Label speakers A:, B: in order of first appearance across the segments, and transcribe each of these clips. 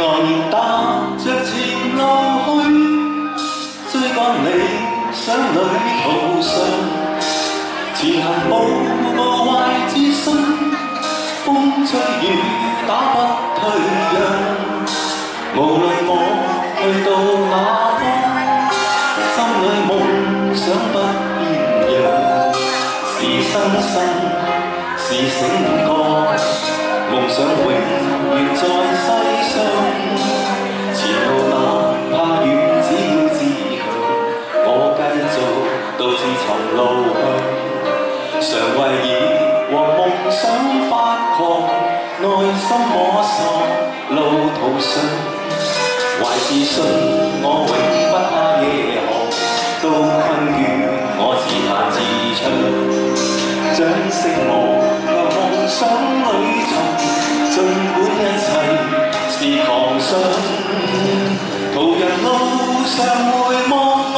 A: 昂然踏着前路去，追趕理想旅途上，前行步步懷自信，風吹雨打不退讓。無論我去到哪方，心裏夢想不變樣。是新生，是醒覺，夢想永遠在世上。前路哪怕遠，只要自強，我繼續獨自尋路向。常為已和夢想發狂，內心摸索路途上。懷自信，我永不怕夜航，都困倦，我自彈自唱。將識我，向夢想裏尋，儘管一切是狂想。途人路上回望我，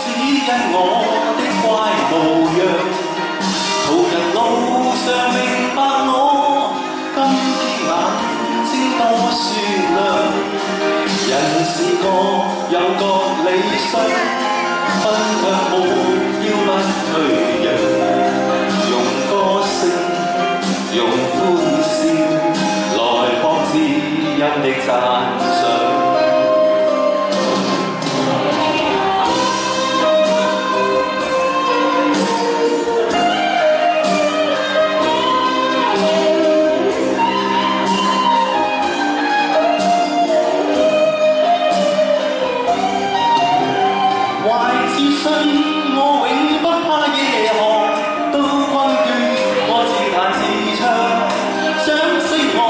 A: 只因我的乖模樣。途人路上明白我，今天眼睛多雪亮。人是個有個理想，奔向目標不退讓。用歌聲，用歡笑，來博知音的讚賞。我永不怕夜航，都困倦，我自彈自唱。想識我，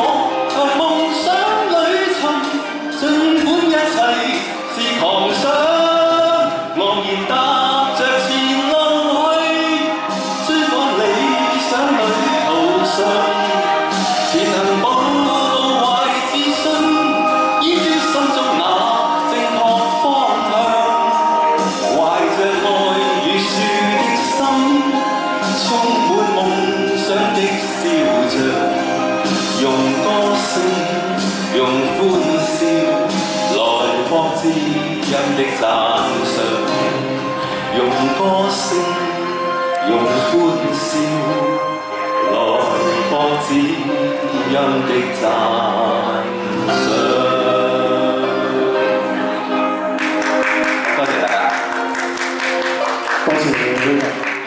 A: 向夢想裏尋，儘管一切是狂想。昂然踏着前路去，追趕理想旅途上。前行步步懷自信，依諸心中那正確方向。懷着愛與樹的心，充滿夢想的笑像。用歌聲，用歡笑，來博知音的讚賞。用歌聲，用歡笑，來博知音的讚賞。多謝大家。
B: 多謝你。